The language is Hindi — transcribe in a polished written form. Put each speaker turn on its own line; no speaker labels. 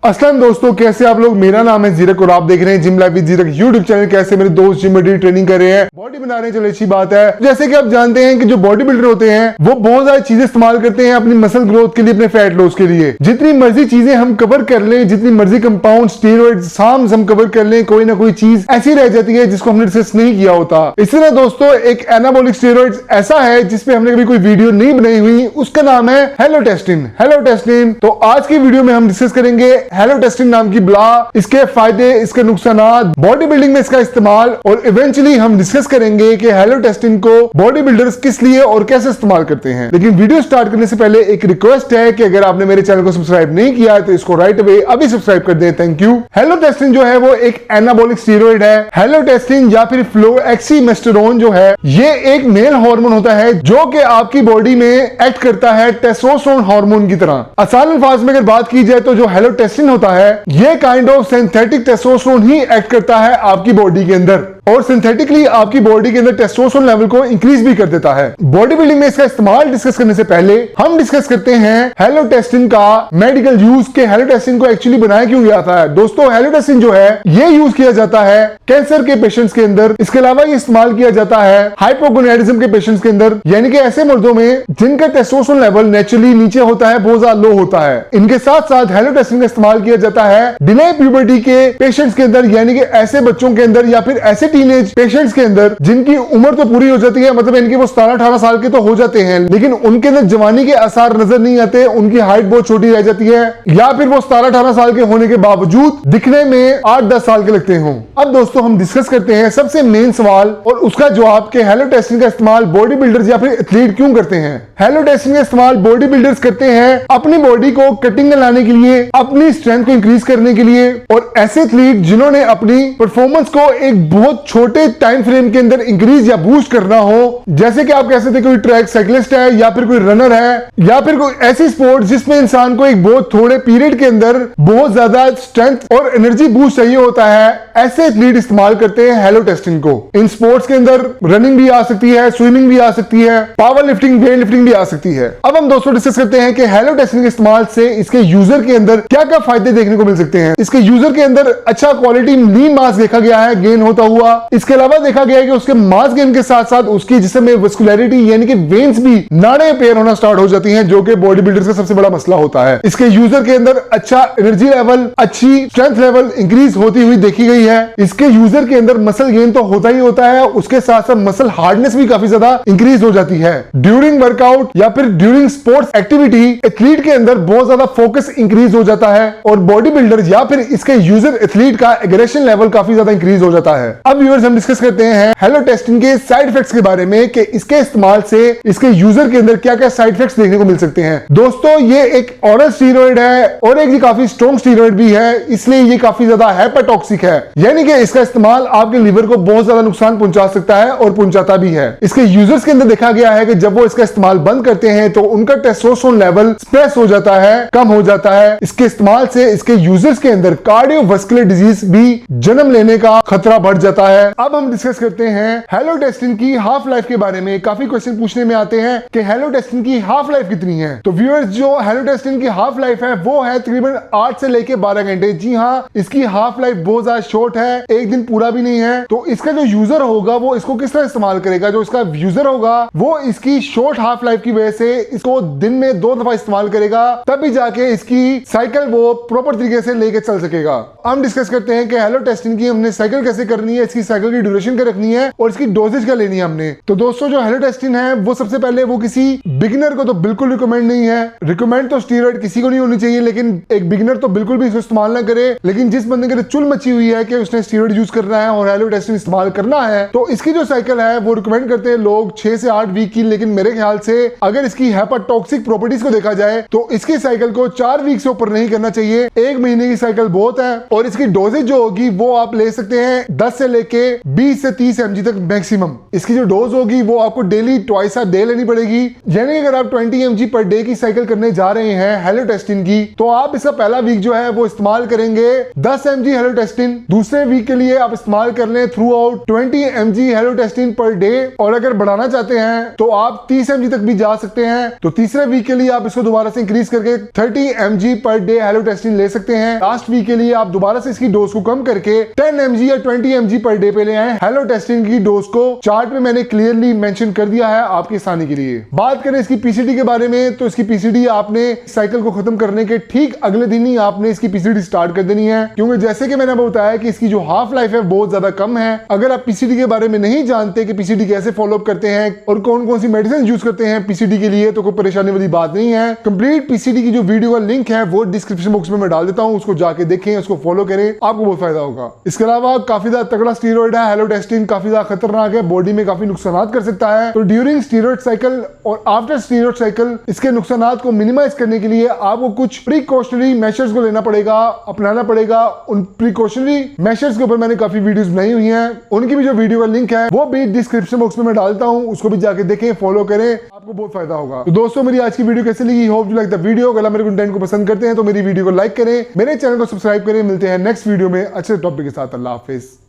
अस्सलाम दोस्तों, कैसे आप लोग। मेरा नाम है जीरक और आप देख रहे हैं gym life with Zirak YouTube channel. कैसे मेरे दोस्त जिम में ट्रेनिंग कर रहे हैं, बॉडी बना रहे हैं, चलो अच्छी बात है। जैसे कि आप जानते हैं कि जो बॉडी बिल्डर होते हैं वो बहुत सारी चीजें इस्तेमाल करते हैं अपनी मसल ग्रोथ के लिए, अपने फैट लॉस के लिए। जितनी मर्जी चीजें हम कवर कर लें, जितनी मर्जी कंपाउंड स्टेरॉइड साम्स हम कवर कर लें, कोई ना कोई चीज ऐसी रह जाती है जिसको हमने डिस्कस नहीं किया होता। इसी तरह दोस्तों एक एनाबॉलिक स्टेरॉइड ऐसा है जिसपे हमने कभी कोई वीडियो नहीं बनाई हुई, उसका नाम है हेलोटेस्टिन। हेलोटेस्टिन तो आज की वीडियो में हम डिस्कस करेंगे हेलोटेस्टिन नाम की ब्ला, इसके फायदे, इसके नुकसानात, बॉडी बिल्डिंग में इसका इस्तेमाल, और इवेंचुअली हम डिस्कस करेंगे कि हेलोटेस्टिन को बॉडी बिल्डर्स किस लिए और कैसे इस्तेमाल करते हैं। लेकिन वीडियो स्टार्ट करने से पहले एक रिक्वेस्ट है कि अगर आपने मेरे चैनल को सब्सक्राइब नहीं किया है तो इसको राइट अवे अभी सब्सक्राइब कर दें। Thank you. हेलोटेस्टिन जो है वो एक एनाबॉलिक स्टेरॉइड है। हेलोटेस्टिन या फिर फ्लोएक्सीमेस्टेरोन जो है ये एक मेल हार्मोन होता है जो कि आपकी बॉडी में एक्ट करता है टेस्टोस्टेरोन हार्मोन की तरह। आसान अल्फाज में अगर बात की जाए तो जो हेलोटेस्टिन होता है ये kind of synthetic testosterone he act करता है आपकी बॉडी के अंदर, और सिंथेटिकली आपकी बॉडी के अंदर टेस्टोस्टेरोन लेवल को इंक्रीज भी कर देता है। बॉडी बिल्डिंग में इसका इस्तेमाल डिस्कस करने से पहले हम डिस्कस करते हैं हेलोटेस्टिन का मेडिकल यूज के हेलोटेस्टिन को एक्चुअली बनाया क्यों गया था। दोस्तों हेलोटेस्टिन जो है ये यूज किया जाता है कैंसर के पेशेंट्स के अंदर। इसके अलावा ये इस्तेमाल किया जाता है हाइपोगोनाडिज्म के पेशेंट्स के अंदर, यानी कि ऐसे मर्दों में जिनका टेस्टोस्टेरोन लेवल नेचुरली नीचे होता है, बहुत ज्यादा लो होता है। इनके साथ साथ हेलोटेस्टिन का इस्तेमाल किया जाता है डिले प्यूबर्टी के पेशेंट्स के अंदर, यानी कि ऐसे बच्चों के अंदर या फिर ऐसे टीनेज पेशेंट्स के अंदर जिनकी उम्र तो पूरी हो जाती है, मतलब इनके वो 17-18 साल के तो हो जाते हैं लेकिन उनके अंदर जवानी के आसार नजर नहीं आते, उनकी हाइट बहुत छोटी रह जाती है, या फिर वो 17-18 साल के होने के बावजूद दिखने में 8-10 साल के लगते हों। अब दोस्तों हम डिस्कस करते हैं सबसे मेन सवाल और उसका जवाब कि हेलोटेस्टिन का इस्तेमाल बॉडी बिल्डर्स या फिर एथलीट क्यों करते हैं। हेलोटेस्टिन का इस्तेमाल बॉडी बिल्डर्स करते हैं अपनी बॉडी को कटिंग में लाने के लिए, अपनी स्ट्रेंथ को इंक्रीज करने के लिए, और ऐसे एथलीट जिन्होंने अपनी परफॉर्मेंस को एक बहुत छोटे टाइम फ्रेम के अंदर इंक्रीज या बूस्ट करना हो, जैसे कि आप कह सकते हैं कोई ट्रैक साइकिलिस्ट है या फिर कोई रनर है या फिर कोई ऐसी स्पोर्ट जिसमें इंसान को एक बहुत थोड़े पीरियड के अंदर बहुत ज्यादा स्ट्रेंथ और एनर्जी बूस्ट चाहिए होता है, ऐसे एथलीट इस्तेमाल करते हैं हेलोटेस्टिन को। इन स्पोर्ट्स के अंदर रनिंग भी आ सकती है, स्विमिंग भी आ सकती है, पावर लिफ्टिंग, वेट लिफ्टिंग भी आ सकती है। अब हम दोस्तों डिस्कस करते हैं कि हेलोटेस्टिन के इस्तेमाल से इसके यूजर के अंदर क्या क्या फायदे देखने को मिल सकते हैं। इसके यूजर के अंदर अच्छा क्वालिटी लीन मास देखा गया है गेन होता हुआ। इसके अलावा देखा गया है कि उसके मास गेन के साथ साथ उसकी जिस्म में वस्कुलरिटी यानी कि वेन्स भी नाड़े पेयर होना स्टार्ट हो जाती हैं, जो कि बॉडी बिल्डर्स का सबसे बड़ा मसला होता है। इसके यूजर के अंदर अच्छा एनर्जी लेवल, अच्छी स्ट्रेंथ लेवल इंक्रीज होती हुई देखी गई है। इसके यूजर के अंदर मसल गेन तो होता ही होता है, उसके साथ साथ मसल हार्डनेस भी काफी ज्यादा इंक्रीज हो जाती है। ड्यूरिंग वर्कआउट या फिर ड्यूरिंग स्पोर्ट्स एक्टिविटी एथलीट के अंदर बहुत ज्यादा फोकस इंक्रीज हो जाता है, और बॉडी बिल्डर या फिर इसके यूजर एथलीट का एग्रेशन लेवल काफी ज्यादा इंक्रीज हो जाता है। अब व्यूअर्स हम डिस्कस करते हैं हेलोटेस्टिन के साइड इफेक्ट्स के बारे में कि इसके इस्तेमाल से इसके यूजर के अंदर क्या क्या साइड इफेक्ट्स देखने को मिल सकते हैं। दोस्तों ये एक ऑरल स्टीरॉइड है और एक काफी स्ट्रॉन्ग स्टीरॉइड भी है, इसलिए ये काफी ज्यादा हेपाटॉक्सिक है, यानी कि इसका इस्तेमाल आपके लीवर को बहुत ज्यादा नुकसान पहुंचा सकता है और पहुंचाता भी है। इसके यूजर्स के अंदर देखा गया है कि जब वो इसका इस्तेमाल बंद करते हैं तो उनका टेस्टोस्टेरोन लेवल स्प्रेस हो जाता है, कम हो जाता है। इसके इस्तेमाल से इसके यूजर्स के अंदर कार्डियोवास्कुलर डिजीज भी जन्म लेने का खतरा बढ़ जाता है। अब हम डिस्कस करते हैं हेलोटेस्टिन की हाफ लाइफ के बारे में। काफी क्वेश्चन पूछने में आते हैं कि हेलोटेस्टिन की हाफ लाइफ कितनी है। तो व्यूअर्स जो हेलोटेस्टिन की हाफ लाइफ है वो है तकरीबन 8 से लेके 12 घंटे। जी हाँ, इसकी हाफ लाइफ बहुत ज्यादा शॉर्ट है, एक दिन पूरा भी नहीं है। तो इसका जो यूजर होगा वो इसको किस तरह इस्तेमाल करेगा। जो इसका यूजर होगा वो इसकी शॉर्ट हाफ लाइफ की वजह से इसको दिन में 2 दफा इस्तेमाल करेगा, तभी जाके इसकी साइकिल वो प्रॉपर तरीके से लेके चल सकेगा। हम डिस्कस करते हैं कि हेलोटेस्टिन की हमने साइकिल कैसे करनी है, इसकी साइकिल की ड्यूरेशन क्या रखनी है और इसकी डोजेज क्या लेनी है हमने। तो दोस्तों जो हेलोटेस्टिन है वो सबसे पहले वो किसी बिगिनर को तो बिल्कुल रिकमेंड नहीं है। रिकमेंड तो स्टीरॉइड किसी को नहीं होनी चाहिए, लेकिन एक बिगिनर तो बिल्कुल भी इसको इस्तेमाल ना करे। लेकिन जिस बंदे के चुल मची हुई है कि उसने स्टीरॉइड यूज करना है और हेलोटेस्टिन इस्तेमाल करना है, तो इसकी जो साइकिल है वो रिकमेंड करते हैं लोग 6 से 8 वीक की। लेकिन मेरे ख्याल से अगर इसकी हेपाटॉक्सिक प्रॉपर्टीज को देखा जाए तो इसकी साइकिल को 4 वीक से ऊपर नहीं करना चाहिए, 1 महीने की साइकिल बहुत है। और इसकी डोजेज जो होगी वो आप ले सकते हैं 10 से लेकर लेके 20 से 30 mg तक मैक्सिमम इसकी जो डोज होगी वो आपको डेली ट्वाइस अ डे लेनी पड़ेगी। यानी अगर आप 20 mg पर डे की साइकिल करने जा रहे हैं हेलोटेस्टिन की, तो आप इसका पहला वीक जो है वो इस्तेमाल करेंगे 10 mg हेलोटेस्टिन। दूसरे वीक के लिए आप इस्तेमाल कर लें through out 20 mg हेलोटेस्टिन per day, और अगर बढ़ाना चाहते हैं तो आप 30 mg तक भी जा सकते हैं। तो तीसरे वीक के लिए आप इसको दोबारा से इंक्रीज करके 30 mg पर डे हेलोटेस्टिन ले सकते हैं। लास्ट वीक के लिए आप दोबारा से इसकी डोज को कम करके 10 mg या 20 mg पर डे पे ले आए। हेलोटेस्टिन की डोज को चार्ट में मैंने क्लियरली मेंशन कर दिया है आपकी आसानी के लिए। बात करें इसकी पीसीडी के बारे में, तो इसकी पीसीडी आपने साइकिल को खत्म करने के ठीक अगले दिन ही आपने इसकी पीसीडी स्टार्ट कर देनी है, क्योंकि जैसे कि मैंने बताया कि इसकी जो हाफ लाइफ है बहुत ज्यादा कम है। अगर आप पीसीडी के बारे में नहीं जानते कि पीसीडी कैसे फॉलो अप करते हैं और कौन कौन सी मेडिसिन यूज करते हैं पीसीडी के लिए, तो कोई परेशानी वाली बात नहीं है। कंप्लीट पीसीडी की जो वीडियो का लिंक है वो डिस्क्रिप्शन बॉक्स में मैं डाल देता हूं, उसको जाके देखें, उसको फॉलो करें, आपको बहुत फायदा होगा। इसके अलावा काफी ज्यादा तगड़ा स्टीरॉइड है हेलोटेस्टिन, काफी ज्यादा खतरनाक है, बॉडी में काफी नुकसान कर सकता है। तो ड्यूरिंग स्टीरॉइड साइकिल और आफ्टर स्टीरॉइड साइकिल इसके नुकसान को मिनिमाइज करने के लिए आपको कुछ प्रिकॉशनरी मेजर्स को लेना पड़ेगा, अपनाना पड़ेगा। उन प्रिकॉशनरी मेजर्स के ऊपर मैंने काफी वीडियोस बनाई हुई हैं, उनकी भी जो वीडियो का लिंक है वो भी डिस्क्रिप्शन बॉक्स में मैं डालता हूं, उसको भी जाके देखें, फॉलो करें, आपको बहुत फायदा होगा। तो दोस्तों मेरी आज की वीडियो कैसी लगी? Hope you like the video. अगर मेरे कंटेंट को पसंद करते हैं तो मेरी वीडियो को लाइक करें, मेरे चैनल को सब्सक्राइब करें। मिलते हैं नेक्स्ट वीडियो में अच्छे टॉपिक के साथ। अल्लाह हाफिज।